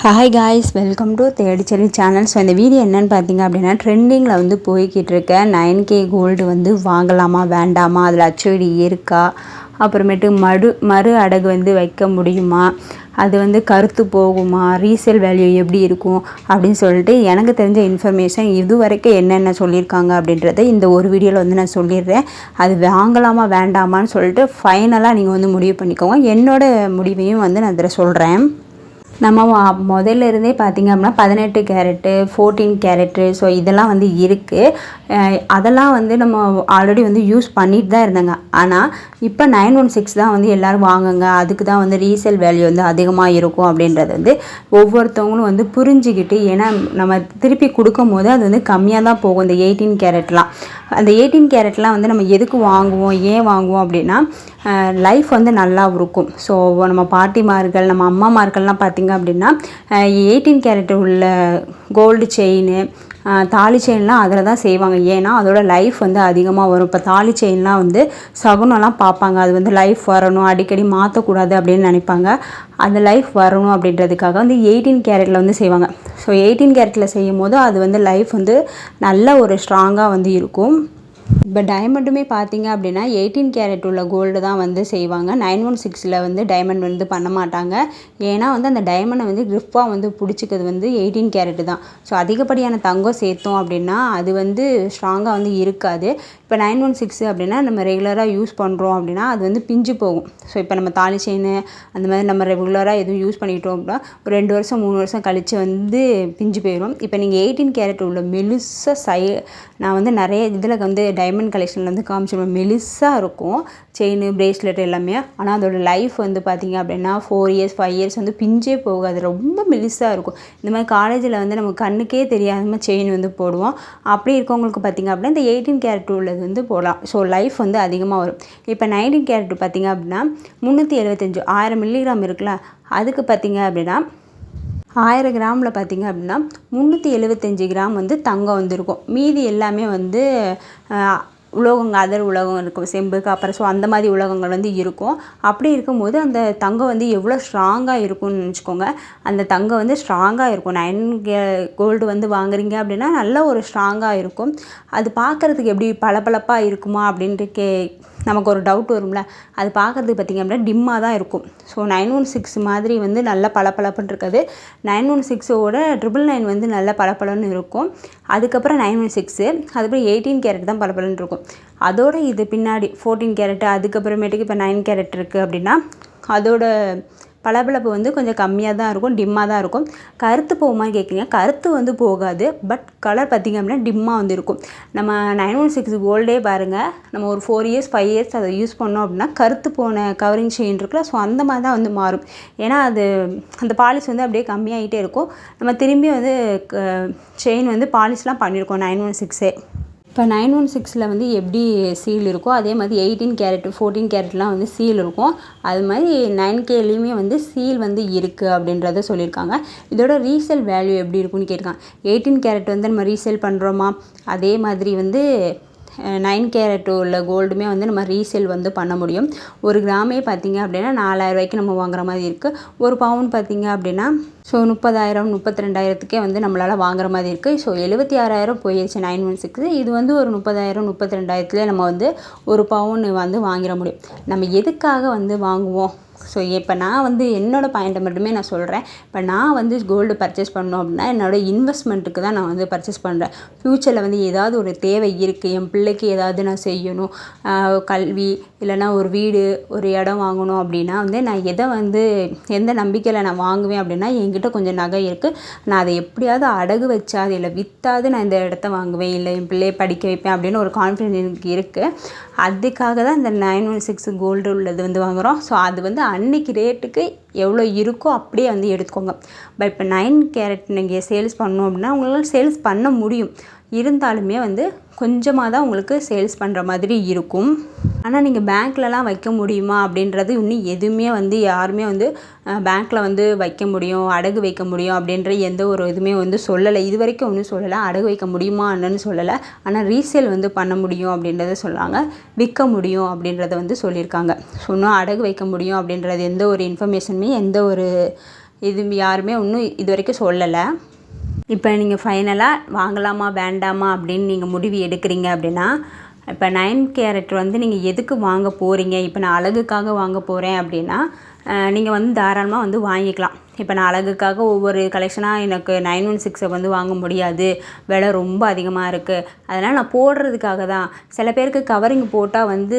Hi guys, welcome to Thedichelvi channel. So இந்த video என்னென்னு பார்த்தீங்க அப்படின்னா, ட்ரெண்டிங்கில் வந்து போய்கிட்டு இருக்க 9K கோல்டு வந்து வாங்கலாமா வேண்டாமா, அதில் அச்சுவடி இருக்கா, அப்புறமேட்டு மறு அடகு வந்து வைக்க முடியுமா, அது வந்து கருத்து போகுமா, ரீசேல் வேல்யூ எப்படி இருக்கும் அப்படின்னு சொல்லிட்டு எனக்கு தெரிஞ்ச இன்ஃபர்மேஷன் இது வரைக்கும் என்னென்ன சொல்லியிருக்காங்க அப்படின்றத இந்த ஒரு வீடியோவில் வந்து நான் சொல்லிடுறேன். அது வாங்கலாமா வேண்டாமான்னு சொல்லிட்டு ஃபைனலாக நீங்கள் வந்து முடிவு பண்ணிக்கோங்க. என்னோடய முடிவையும் வந்து நான் இதில் சொல்கிறேன். நம்ம முதல்ல இருந்தே பார்த்திங்க அப்படின்னா 18 கேரட்டு 14 கேரட்டு ஸோ இதெல்லாம் வந்து இருக்குது. அதெல்லாம் வந்து நம்ம ஆல்ரெடி வந்து யூஸ் பண்ணிட்டு தான் இருந்தாங்க. ஆனால் இப்போ 916 தான் வந்து எல்லோரும் வாங்குங்க, அதுக்கு தான் வந்து ரீசேல் வேல்யூ வந்து அதிகமாக இருக்கும் அப்படின்றது வந்து ஒவ்வொருத்தவங்களும் வந்து புரிஞ்சுக்கிட்டு, ஏன்னா நம்ம திருப்பி கொடுக்கும் போது அது வந்து கம்மியாக தான் போகும். இந்த 18 கேரட்லாம் அந்த 18 கேரட்லாம் வந்து நம்ம எதுக்கு வாங்குவோம், ஏன் வாங்குவோம் அப்படின்னா லைஃப் வந்து நல்லா இருக்கும். ஸோ நம்ம பாட்டிமார்கள் நம்ம அம்மாமார்கள்லாம் பார்த்திங்க அப்படின்னா 18 கேரட் உள்ள கோல்டு செயின் தாலி செயின்லாம் அதில் தான் செய்வாங்க. ஏன்னா அதோட லைஃப் வந்து அதிகமாக வரும். இப்போ தாலி செயின்லாம் வந்து சகுனம்லாம் பார்ப்பாங்க, அது வந்து லைஃப் வரணும், அடிக்கடி மாற்றக்கூடாது அப்படின்னு நினைப்பாங்க. அந்த லைஃப் வரணும் அப்படின்றதுக்காக வந்து 18 கேரட்டில் வந்து செய்வாங்க. ஸோ 18 கேரட்டில் செய்யும் போது அது வந்து லைஃப் வந்து நல்ல ஒரு ஸ்ட்ராங்காக வந்து இருக்கும். இப்போ டைமண்டுமே பார்த்தீங்க அப்படின்னா 18 கேரட் உள்ள கோல்டு தான் வந்து செய்வாங்க. 916 வந்து டைமண்ட் வந்து பண்ண மாட்டாங்க. ஏன்னா வந்து அந்த டைமண்டை வந்து கிரிப்பாக வந்து பிடிச்சிக்கிறது வந்து 18 கேரட்டு தான். ஸோ அதிகப்படியான தங்கம் சேர்த்தோம் அப்படின்னா அது வந்து ஸ்ட்ராங்காக வந்து இருக்காது. இப்போ 916 அப்படின்னா நம்ம ரெகுலராக யூஸ் பண்ணுறோம் அப்படின்னா அது வந்து பிஞ்சு போகும். ஸோ இப்போ நம்ம தாலி செயின் அந்த மாதிரி நம்ம ரெகுலராக எதுவும் யூஸ் பண்ணிக்கிட்டோம் அப்படின்னா ஒரு 2 வருஷம் 3 வருஷம் கழித்து வந்து பிஞ்சு போயிடும். இப்போ நீங்கள் 18 கேரட் உள்ள மெலிசா நான் வந்து நிறைய இதில் வந்து டைமண்ட் கலெக்ஷனில் வந்து காமிச்சிடுவேன். மெலிசாக இருக்கும் செயின் பிரேஸ்லெட் எல்லாமே. ஆனால் அதோட லைஃப் வந்து பார்த்திங்க அப்படின்னா 4 இயர்ஸ் 5 இயர்ஸ் வந்து பிஞ்சே போகாது, ரொம்ப மெலிசாக இருக்கும். இந்த மாதிரி காலேஜில் வந்து நம்ம கண்ணுக்கே தெரியாமல் செயின் வந்து போடுவோம். அப்படி இருக்கவங்களுக்கு பார்த்திங்க அப்படின்னா இந்த 18 கேரட் உள்ளது வந்து போடலாம். ஸோ லைஃப் வந்து அதிகமாக வரும். இப்போ 19 கேரட் பார்த்திங்க அப்படின்னா 375 1000 மில்லிகிராம் இருக்குல்ல, அதுக்கு பார்த்திங்க அப்படின்னா 1000 கிராமில் பார்த்திங்க அப்படின்னா 375 கிராம் வந்து தங்கம் வந்து இருக்கும். மீதி எல்லாமே வந்து உலோகங்கள் அதர் உலோகம் இருக்கும், செம்பு காப்பர், ஸோ அந்த மாதிரி உலோகங்கள் வந்து இருக்கும். அப்படி இருக்கும்போது அந்த தங்கம் வந்து எவ்வளோ ஸ்ட்ராங்காக இருக்கும்னு நினச்சிக்கோங்க. அந்த தங்கம் வந்து ஸ்ட்ராங்காக இருக்கும். 9 கோல்டு வந்து வாங்குறீங்க அப்படின்னா நல்ல ஒரு ஸ்ட்ராங்காக இருக்கும். அது பார்க்குறதுக்கு எப்படி பளபளப்பாக இருக்குமா அப்படின்ட்டு நமக்கு ஒரு டவுட் வரும்ல. அது பார்க்குறதுக்கு பார்த்திங்க அப்படின்னா டிம்மாக தான் இருக்கும். ஸோ 916 மாதிரி வந்து நல்ல பளபளப்புன்னு இருக்காது. 916ஓட 999 வந்து நல்ல பளபளன்னு இருக்கும். அதுக்கப்புறம் 916 அதுக்கப்புறம் 18 கேரட் தான் பளபளன்னு இருக்கும். அதோட இது பின்னாடி 14 கேரட் அதுக்கப்புறமேட்டுக்கு இப்போ 9 கேரட் இருக்குது அப்படின்னா அதோட பளபளப்பு வந்து கொஞ்சம் கம்மியாக தான் இருக்கும், டிம்மாக தான் இருக்கும். கருத்து போகுமான்னு கேட்குறீங்க, கருத்து வந்து போகாது. பட் கலர் பார்த்திங்க அப்படின்னா டிம்மாக வந்து இருக்கும். நம்ம 916 கோல்டே பாருங்கள், நம்ம ஒரு 4 இயர்ஸ் 5 இயர்ஸ் அதை யூஸ் பண்ணோம் அப்படின்னா கருத்து போன கவரிங் செயின் இருக்குல்ல, ஸோ அந்த மாதிரி தான் வந்து மாறும். ஏன்னா அது அந்த பாலிஷ் வந்து அப்படியே கம்மியாகிட்டே இருக்கும். நம்ம திரும்பி வந்து செயின் வந்து பாலிஷ்லாம் பண்ணியிருக்கோம் 916. இப்போ 916 வந்து எப்படி சீல் இருக்கோ அதே மாதிரி 18 கேரட் 14 கேரட்லாம் வந்து சீல் இருக்கும். அது மாதிரி 9Kலேயுமே வந்து சீல் வந்து இருக்குது அப்படின்றத சொல்லியிருக்காங்க. இதோட ரீசேல் வேல்யூ எப்படி இருக்குன்னு கேட்டிருக்காங்க. 18 கேரட் வந்து நம்ம ரீசேல் பண்ணுறோமா, அதே மாதிரி வந்து 9 கேரட் உள்ள கோல்டுமே வந்து நம்ம ரீசேல் வந்து பண்ண முடியும். ஒரு கிராமே பார்த்திங்க அப்படின்னா 4000 ரூபாய்க்கு நம்ம வாங்குற மாதிரி இருக்குது. ஒரு பவுன் பார்த்திங்க அப்படின்னா ஸோ 30,000 32,000க்கே வந்து நம்மளால் வாங்குற மாதிரி இருக்குது. ஸோ 76,000 போயிடுச்சு 916. இது வந்து ஒரு 30,000 32,000த்துலேயே நம்ம வந்து ஒரு பவுன் வந்து வாங்கிட முடியும். நம்ம எதுக்காக வந்து வாங்குவோம்? ஸோ இப்போ நான் வந்து என்னோடய பாயிண்ட்டை மட்டுமே நான் சொல்கிறேன். இப்போ நான் வந்து கோல்டு பர்ச்சேஸ் பண்ணோம் அப்படின்னா என்னோடய இன்வெஸ்ட்மெண்ட்டுக்கு தான் நான் வந்து பர்ச்சேஸ் பண்ணுறேன். ஃப்யூச்சரில் வந்து ஏதாவது ஒரு தேவை இருக்குது, என் பிள்ளைக்கு ஏதாவது நான் செய்யணும், கல்வி இல்லைனா ஒரு வீடு ஒரு இடம் வாங்கணும் அப்படின்னா வந்து நான் எதை வந்து எந்த நம்பிக்கையில் நான் வாங்குவேன் அப்படின்னா, என்கிட்ட கொஞ்சம் நகை இருக்குது, நான் அதை எப்படியாவது அடகு வச்சாது இல்லை விற்றாது நான் இந்த இடத்த வாங்குவேன், இல்லை என் பிள்ளையை படிக்க வைப்பேன் அப்படின்னு ஒரு கான்ஃபிடென்ட் எனக்கு இருக்குது. அதுக்காக தான் இந்த 916 கோல்டு உள்ளது வந்து வாங்குகிறோம். ஸோ அது வந்து அன்றைக்கி ரேட்டுக்கு எவ்வளோ இருக்கோ அப்படியே வந்து எடுத்துக்கோங்க. பட் இப்போ 9 கேரட் நீங்கள் சேல்ஸ் பண்ணோம் அப்படின்னா உங்களால் சேல்ஸ் பண்ண முடியும். இருந்தாலுமே வந்து கொஞ்சமாக தான் உங்களுக்கு சேல்ஸ் பண்ணுற மாதிரி இருக்கும். ஆனால் நீங்கள் பேங்க்லலாம் வைக்க முடியுமா அப்படின்றது இன்னும் எதுவுமே வந்து யாருமே வந்து பேங்க்கில் வந்து வைக்க முடியும், அடகு வைக்க முடியும் அப்படின்ற எந்த ஒரு இதுவுமே வந்து சொல்லலை. இது வரைக்கும் ஒன்றும் சொல்லலை. அடகு வைக்க முடியுமா என்னன்னு சொல்லலை. ஆனால் ரீசேல் வந்து பண்ண முடியும் அப்படின்றத சொல்லாங்க. விற்க முடியும் அப்படின்றத வந்து சொல்லியிருக்காங்க. ஸோ இன்னும் அடகு வைக்க முடியும் அப்படின்றது எந்த ஒரு இன்ஃபர்மேஷனுமே எந்த ஒரு இது யாருமே இன்னும் இது வரைக்கும் சொல்லலை. இப்போ நீங்கள் ஃபைனலாக வாங்கலாமா வேண்டாமா அப்படின்னு நீங்கள் முடிவு எடுக்கிறீங்க அப்படின்னா, இப்போ 9 கேரட் வந்து நீங்கள் எதுக்கு வாங்க போகிறீங்க? இப்போ நான் அழகுக்காக வாங்க போகிறேன் அப்படின்னா நீங்கள் வந்து தாராளமாக வந்து வாங்கிக்கலாம். இப்போ நான் அழகுக்காக ஒவ்வொரு கலெக்ஷனாக எனக்கு 916 வந்து வாங்க முடியாது, விலை ரொம்ப அதிகமாக இருக்குது, அதனால் நான் போடுறதுக்காக தான். சில பேருக்கு கவரிங் போட்டால் வந்து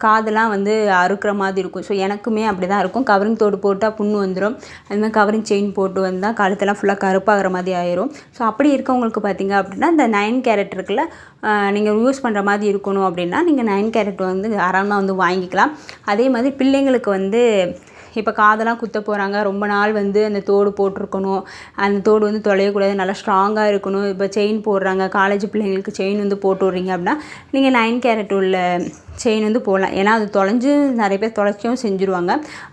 காதெல்லாம் வந்து அறுக்கிற மாதிரி இருக்கும். ஸோ எனக்குமே அப்படி தான் இருக்கும். கவரிங் தோடு போட்டால் புண்ணு வந்துடும். அதுமாதிரி கவரிங் செயின் போட்டு வந்தால் கழுத்தெல்லாம் ஃபுல்லாக கருப்பாகிற மாதிரி ஆயிரும். ஸோ அப்படி இருக்கவங்களுக்கு பார்த்திங்க அப்படின்னா இந்த 9 கேரட் இருக்குல்ல, நீங்கள் யூஸ் பண்ணுற மாதிரி இருக்கணும் அப்படின்னா நீங்கள் 9 கேரட் வந்து தாராளமாக வந்து வாங்கிக்கலாம். அதே மாதிரி பிள்ளைங்களுக்கு வந்து இப்போ காதெல்லாம் குத்த போகிறாங்க, ரொம்ப நாள் வந்து அந்த தோடு போட்டிருக்கணும், அந்த தோடு வந்து தொலையக்கூடாது, நல்லா ஸ்ட்ராங்காக இருக்கணும். இப்போ செயின் போடுறாங்க, காலேஜ் பிள்ளைங்களுக்கு செயின் வந்து போட்டு விட்றீங்க அப்படின்னா நீங்கள் 9 கேரட் உள்ள செயின் வந்து போடலாம். ஏன்னா அது தொலைஞ்சு நிறைய பேர் தொலைச்சியும் செஞ்சுருவாங்க.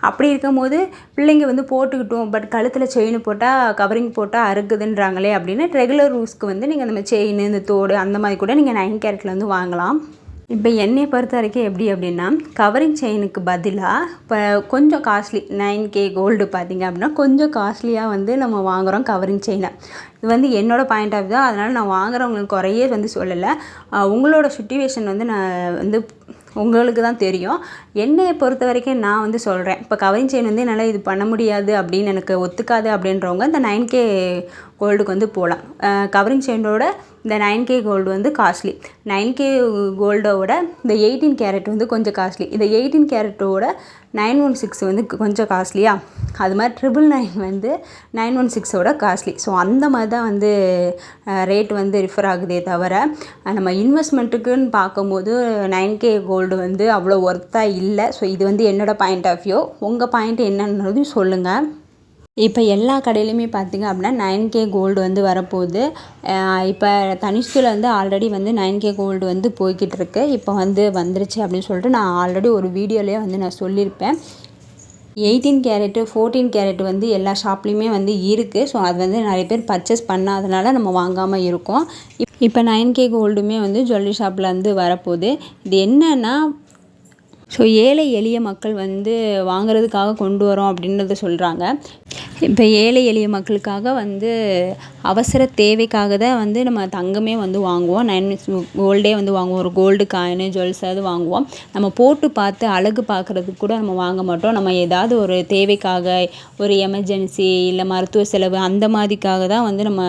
அப்படி இருக்கும்போது பிள்ளைங்க வந்து போட்டுக்கிட்டோம், பட் கழுத்தில் செயின் போட்டால் கவரிங் போட்டால் அறுக்குதுன்றாங்களே அப்படின்னு ரெகுலர் யூஸ்க்கு வந்து நீங்கள் அந்த செயின் இந்த தோடு அந்த மாதிரி கூட நீங்கள் 9 கேரட்டில் வந்து வாங்கலாம். இப்போ என்னையை பொறுத்த வரைக்கும் எப்படி அப்படின்னா, கவரிங் செயினுக்கு பதிலாக இப்போ கொஞ்சம் காஸ்ட்லி 9K கோல்டு பார்த்திங்க அப்படின்னா கொஞ்சம் காஸ்ட்லியாக வந்து நம்ம வாங்குகிறோம் கவரிங் செயினை. இது வந்து என்னோடய பாயிண்ட் ஆஃப் தான், அதனால் நான் வாங்குறவங்களுக்கு குறையே வந்து சொல்லலை. உங்களோட சுச்சுவேஷன் வந்து நான் வந்து உங்களுக்கு தான் தெரியும். என்னையை பொறுத்த வரைக்கும் நான் வந்து சொல்கிறேன், இப்போ கவரிங் செயின் வந்து என்னால் இது பண்ண முடியாது அப்படின்னு எனக்கு ஒத்துக்காது அப்படின்றவங்க இந்த 9K கோல்டுக்கு வந்து போகலாம். கவரிங் செயினோட இந்த 9K கோல்டு வந்து காஸ்ட்லி. 9K கோல்டோட இந்த 18 கேரட் வந்து கொஞ்சம் காஸ்ட்லி. இந்த 18 கேரட்டோட 916 வந்து கொஞ்சம் காஸ்ட்லியா, அது மாதிரி 999 வந்து 916ஓட காஸ்ட்லி. ஸோ அந்த மாதிரி தான் வந்து ரேட் வந்து ரிஃபர் ஆகுதே தவிர, நம்ம இன்வெஸ்ட்மெண்ட்டுக்குன்னு பார்க்கும்போது 9K கோல்டு வந்து அவ்வளோ ஒர்த்தாக இல்லை. ஸோ இது வந்து என்னோடய பாயிண்ட் ஆஃப் வியூ. உங்கள் பாயிண்ட் என்னன்றதையும் சொல்லுங்கள். இப்போ எல்லா கடையிலையுமே பார்த்திங்க அப்படின்னா 9K கோல்டு வந்து வரப்போகுது. இப்போ தனிஷ்கில் வந்து ஆல்ரெடி வந்து 9K கோல்டு வந்து போய்கிட்டு இருக்கு. இப்போ வந்து வந்துருச்சு அப்படின்னு சொல்லிட்டு நான் ஆல்ரெடி ஒரு வீடியோலேயே வந்து நான் சொல்லியிருப்பேன். 18 கேரட்டு 14 கேரட் வந்து எல்லா ஷாப்லேயுமே வந்து இருக்குது. ஸோ அது வந்து நிறைய பேர் பர்ச்சேஸ் பண்ணாதனால நம்ம வாங்காமல் இருக்கோம். இப்போ 9K கோல்டுமே வந்து ஜுவல்லரி ஷாப்பில் வந்து வரப்போகுது. இது என்னன்னா, ஸோ ஏழை எளிய மக்கள் வந்து வாங்குறதுக்காக கொண்டு வரோம் அப்படின்றத சொல்கிறாங்க. இப்போ ஏழை எளிய மக்களுக்காக வந்து அவசர தேவைக்காக தான் வந்து நம்ம தங்கமே வந்து வாங்குவோம், 9 கோல்டே வந்து வாங்குவோம். ஒரு கோல்டு காயின் ஜுவல்ஸாவது வாங்குவோம். நம்ம போட்டு பார்த்து அழகு பார்க்குறதுக்கு கூட நம்ம வாங்க மாட்டோம். நம்ம ஏதாவது ஒரு தேவைக்காக, ஒரு எமர்ஜென்சி இல்லை மருத்துவ செலவு அந்த மாதிரிக்காக தான் வந்து நம்ம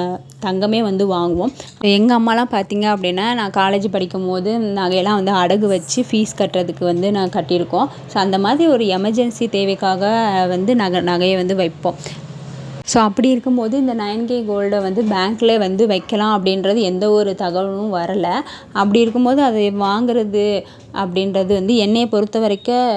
தங்கமே வந்து வாங்குவோம். எங்கள் அம்மாலாம் பார்த்திங்க அப்படின்னா, நான் காலேஜ் படிக்கும் போது நகையெல்லாம் வந்து அடகு வச்சு ஃபீஸ் கட்டுறதுக்கு வந்து நான் கட்டியிருக்கோம். ஸோ அந்த மாதிரி ஒரு எமர்ஜென்சி தேவைக்காக வந்து நகையை வந்து வைப்போம். ஸோ அப்படி இருக்கும்போது இந்த 9K கோல்டை வந்து பேங்க்கில் வந்து வைக்கலாம் அப்படின்றது எந்த ஒரு தகவலும் வரலை. அப்படி இருக்கும்போது அதை வாங்குறது அப்படின்றது வந்து என்னையை பொறுத்த வரைக்கும்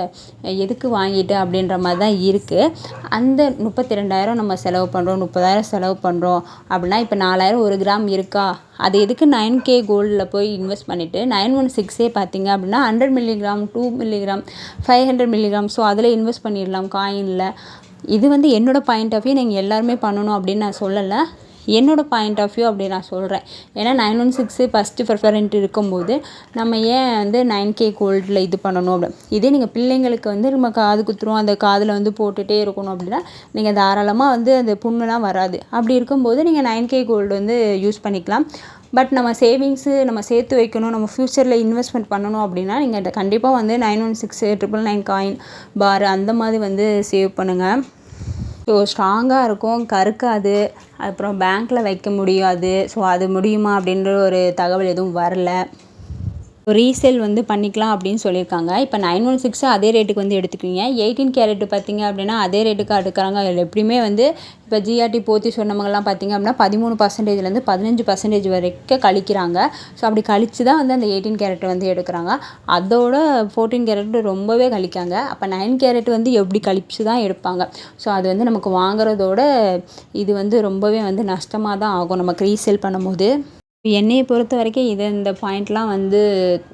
எதுக்கு வாங்கிட்டு அப்படின்ற மாதிரி தான் இருக்குது. அந்த 32,000 நம்ம செலவு பண்ணுறோம், 30,000 செலவு பண்ணுறோம் அப்படின்னா, இப்போ 4,000 ஒரு கிராம் இருக்கா, அது எதுக்கு 9K கோல்டில் போய் இன்வெஸ்ட் பண்ணிவிட்டு 916 பார்த்திங்க அப்படின்னா 100 மில்லிகிராம் 2 மில்லிகிராம் 500 மில்லிகிராம், ஸோ அதில் இன்வெஸ்ட் பண்ணிடலாம் காயினில். இது வந்து என்னோடய பாயிண்ட் ஆஃப் வியூ. நீங்கள் எல்லாருமே பண்ணணும் அப்படின்னு நான் சொல்லலை, என்னோடய பாயிண்ட் ஆஃப் வியூ அப்படி நான் சொல்கிறேன். ஏன்னா 916 ஃபஸ்ட்டு ப்ரிஃபரன்ட் இருக்கும்போது நம்ம ஏன் வந்து 9K கோல்டில் இது பண்ணணும் அப்படி. இதே நீங்கள் பிள்ளைங்களுக்கு வந்து நம்ம காது குத்துறோம், அந்த காதில் வந்து போட்டுகிட்டே இருக்கணும் அப்படின்னா நீங்கள் தாராளமாக வந்து அந்த புண்ணுலாம் வராது. அப்படி இருக்கும்போது நீங்கள் 9K கோல்டு வந்து யூஸ் பண்ணிக்கலாம். பட் நம்ம சேவிங்ஸு நம்ம சேர்த்து வைக்கணும், நம்ம ஃப்யூச்சரில் இன்வெஸ்ட்மெண்ட் பண்ணணும் அப்படின்னா நீங்கள் கண்டிப்பாக வந்து 916 999 காயின் பார் அந்த மாதிரி வந்து சேவ் பண்ணுங்கள். ஸோ ஸ்ட்ராங்காக இருக்கும், கருக்காது, அப்புறம் பேங்க்கில் வைக்க முடியாது. ஸோ அது முடியுமா அப்படின்ற ஒரு தகவல் எதுவும் வரல. ரீசேல் வந்து பண்ணிக்கலாம் அப்படின்னு சொல்லியிருக்காங்க. இப்போ 916 அதே ரேட்டுக்கு வந்து எடுத்துக்கிங்க. 18 கேரட் பார்த்திங்க அப்படின்னா அதே ரேட்டுக்கு எடுக்கிறாங்க. அதில் எப்படியுமே வந்து இப்போ ஜிஆர்டி போத்தி சொன்னவங்கலாம் பார்த்திங்க அப்படின்னா 13%லேருந்து 15% வரைக்கும் கழிக்கிறாங்க. ஸோ அப்படி கழித்து தான் வந்து அந்த 18 கேரட் வந்து எடுக்கிறாங்க. அதோட 14 கேரட் ரொம்பவே கழிக்காங்க. அப்போ 9 கேரட் வந்து எப்படி கழிச்சு தான் எடுப்பாங்க. ஸோ அது வந்து நமக்கு வாங்குறதோட இது வந்து ரொம்பவே வந்து நஷ்டமாக தான் ஆகும் நமக்கு ரீசேல் பண்ணும்போது. என்னைய பொறுத்த வரைக்கும் இந்த பாயிண்ட்லாம் வந்து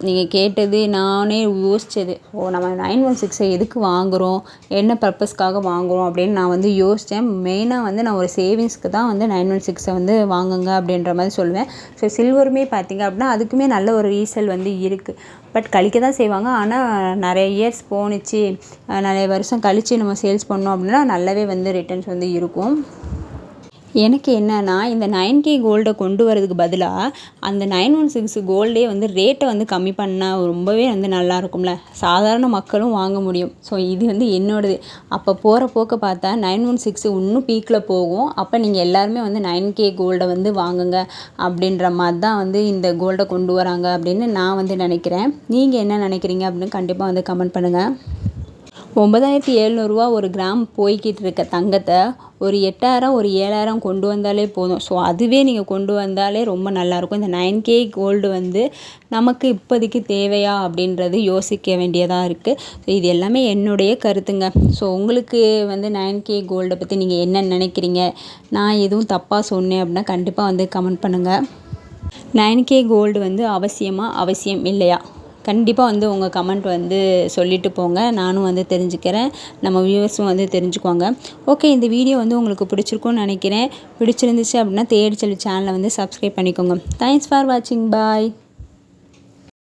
நீங்கள் கேட்டது நானே யோசித்தது. நம்ம 916 எதுக்கு வாங்குகிறோம், என்ன பர்பஸ்க்காக வாங்குகிறோம் அப்படின்னு நான் வந்து யோசித்தேன். மெயினாக வந்து நான் ஒரு சேவிங்ஸ்க்கு தான் வந்து 916 வந்து வாங்குங்க அப்படின்ற மாதிரி சொல்லுவேன். ஸோ சில்வருமே பார்த்திங்க அப்படின்னா அதுக்குமே நல்ல ஒரு ரீசேல் வந்து இருக்குது. பட் கழிக்க தான் செய்வாங்க. ஆனால் நிறைய இயர்ஸ் போணுச்சு, நிறைய வருஷம் கழித்து நம்ம சேல்ஸ் பண்ணோம் அப்படின்னா நல்லாவே வந்து ரிட்டர்ன்ஸ் வந்து இருக்கும். எனக்கு என்னன்னா இந்த 9K கோல்டை கொண்டு வரதுக்கு பதிலாக அந்த 916 கோல்டே வந்து ரேட்டை வந்து கம்மி பண்ணால் ரொம்பவே வந்து நல்லா இருக்கும்ல, சாதாரண மக்களும் வாங்க முடியும். ஸோ இது வந்து என்னோடது. அப்போ போகிற போக்க பார்த்தா 916 இன்னும் பீக்கில் போகும். அப்போ நீங்கள் எல்லாருமே வந்து 9K கோல்டை வந்து வாங்குங்க அப்படின்ற மாதிரி தான் வந்து இந்த கோல்டை கொண்டு வராங்க அப்படின்னு நான் வந்து நினைக்கிறேன். நீங்கள் என்ன நினைக்கிறீங்க அப்படின்னு கண்டிப்பாக வந்து கமெண்ட் பண்ணுங்கள். 9700 ஒரு கிராம் போய்கிட்டு இருக்க தங்கத்தை ஒரு 8000 ஒரு 7000 கொண்டு வந்தாலே போதும். ஸோ அதுவே நீங்கள் கொண்டு வந்தாலே ரொம்ப நல்லாயிருக்கும். இந்த 9K கோல்டு வந்து நமக்கு இப்போதைக்கு தேவையா அப்படின்றது யோசிக்க வேண்டியதாக இருக்குது. ஸோ இது எல்லாமே என்னுடைய கருத்துங்க. ஸோ உங்களுக்கு வந்து 9K கோல்டை பற்றி நீங்கள் என்ன நினைக்கிறீங்க, நான் எதுவும் தப்பாக சொன்னேன் அப்படின்னா கண்டிப்பாக வந்து கமெண்ட் பண்ணுங்கள். 9K கோல்டு வந்து அவசியம் இல்லையா? கண்டிப்பாக வந்து உங்கள் கமெண்ட் வந்து சொல்லிட்டு போங்க. நானும் வந்து தெரிஞ்சுக்கிறேன், நம்ம வியூவர்ஸும் வந்து தெரிஞ்சுக்குவாங்க. ஓகே, இந்த வீடியோ வந்து உங்களுக்கு பிடிச்சிருக்கும்னு நினைக்கிறேன். பிடிச்சிருந்துச்சு அப்படின்னா தேடி செல்வி சேனலை வந்து சப்ஸ்கிரைப் பண்ணிக்கோங்க. தேங்க்ஸ் ஃபார் வாட்சிங். பாய்.